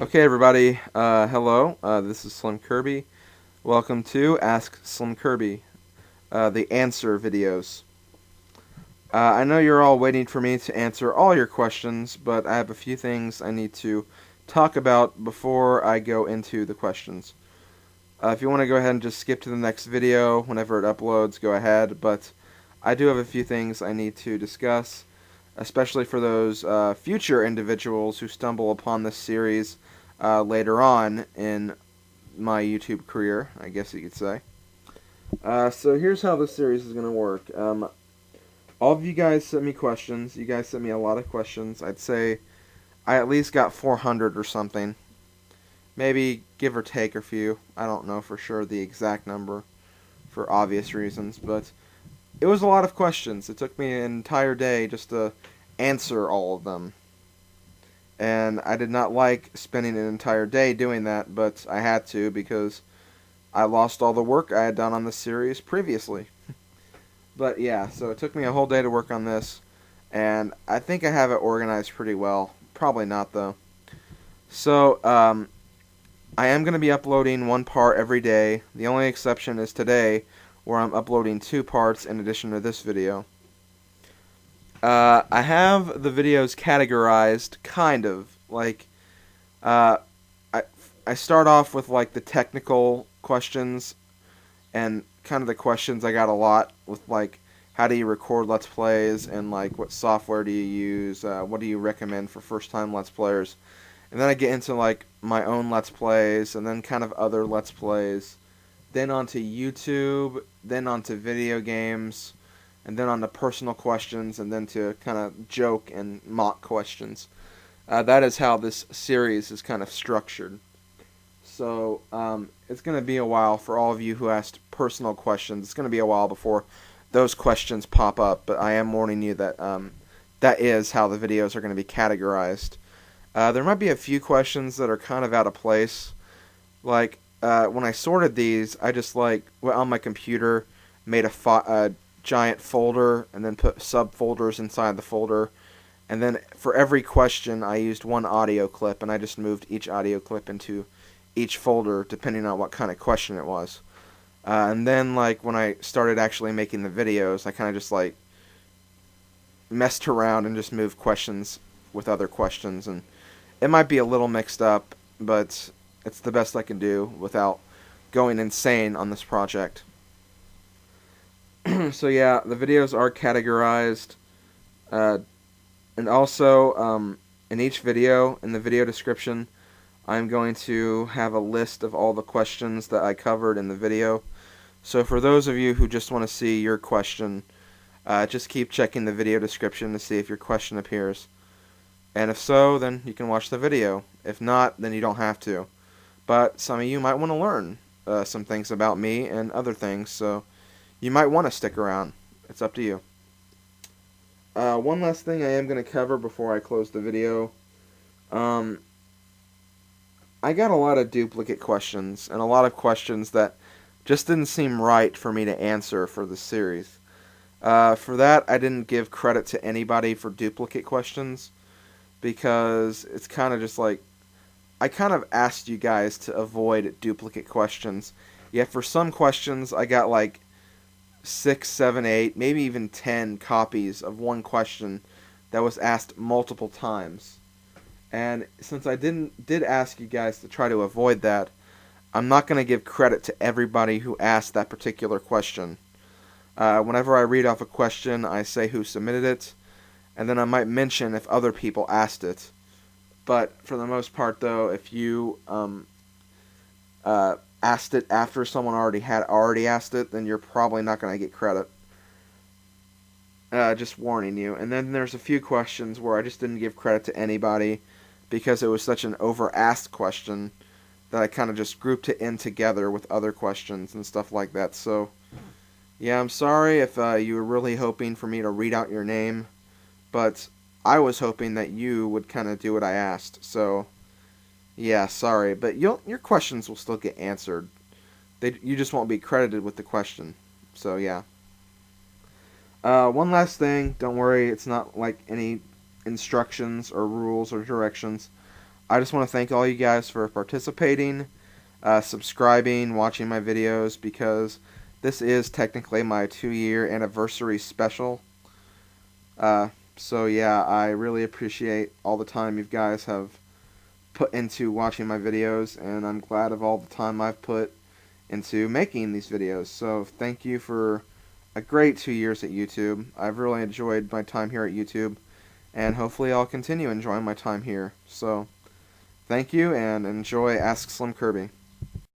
Okay, everybody. Hello. This is SlimKirby. Welcome to Ask SlimKirby, the answer videos. I know you're all waiting for me to answer all your questions, but I have a few things I need to talk about before I go into the questions. If you want to go ahead and just skip to the next video whenever it uploads, go ahead. But I do have a few things I need to discuss, especially for those future individuals who stumble upon this series later on in my YouTube career, I guess you could say. So here's how this series is going to work. All of you guys sent me questions. You guys sent me a lot of questions. I'd say I at least got 400 or something. Maybe give or take a few. I don't know for sure the exact number for obvious reasons, but it was a lot of questions. It took me an entire day just to answer all of them. And I did not like spending an entire day doing that, but I had to because I lost all the work I had done on this series previously. But yeah, so it took me a whole day to work on this, and I think I have it organized pretty well. Probably not, though. So, I am going to be uploading one part every day. The only exception is today, where I'm uploading 2 parts in addition to this video. I have the videos categorized, kind of. Like, I start off with, like, the technical questions, and kind of the questions I got a lot with, like, how do you record Let's Plays, and, like, what software do you use, what do you recommend for first-time Let's Players. And then I get into, like, my own Let's Plays, and then kind of other Let's Plays, then onto YouTube, then onto video games, and then on to personal questions, and then to kind of joke and mock questions. That is how this series is kind of structured. So, it's going to be a while for all of you who asked personal questions. It's going to be a while before those questions pop up, but I am warning you that that is how the videos are going to be categorized. There might be a few questions that are kind of out of place. Like, when I sorted these, I just, like, on my computer, made a giant folder and then put subfolders inside the folder. And then for every question, I used one audio clip, and I just moved each audio clip into each folder depending on what kind of question it was. And then, like, when I started actually making the videos, I kind of just, like, messed around and just moved questions with other questions. And it might be a little mixed up, but it's the best I can do without going insane on this project. So yeah, the videos are categorized, and also in each video, in the video description, I'm going to have a list of all the questions that I covered in the video. So for those of you who just want to see your question, just keep checking the video description to see if your question appears. And if so, then you can watch the video. If not, then you don't have to. But some of you might want to learn some things about me and other things, so you might want to stick around. It's up to you. One last thing I am going to cover before I close the video. I got a lot of duplicate questions, and a lot of questions that just didn't seem right for me to answer for this series. For that, I didn't give credit to anybody for duplicate questions, because it's kind of just like, I kind of asked you guys to avoid duplicate questions, yet for some questions, I got like 6, 7, 8, maybe even 10 copies of one question that was asked multiple times. And since I did ask you guys to try to avoid that, I'm not going to give credit to everybody who asked that particular question. Whenever I read off a question, I say who submitted it, and then I might mention if other people asked it. But for the most part, though, if you asked it after someone already asked it, then you're probably not going to get credit. Just warning you. And then there's a few questions where I just didn't give credit to anybody because it was such an over-asked question that I kind of just grouped it in together with other questions and stuff like that. So, yeah, I'm sorry if you were really hoping for me to read out your name, but I was hoping that you would kind of do what I asked. So, yeah, sorry, but your questions will still get answered. You just won't be credited with the question. So, yeah. One last thing, don't worry, it's not like any instructions or rules or directions. I just want to thank all you guys for participating, subscribing, watching my videos, because this is technically my 2-year anniversary special. So yeah, I really appreciate all the time you guys have put into watching my videos, and I'm glad of all the time I've put into making these videos. So thank you for a great 2 years at YouTube. I've really enjoyed my time here at YouTube, and hopefully I'll continue enjoying my time here. So thank you, and enjoy Ask Slim Kirby.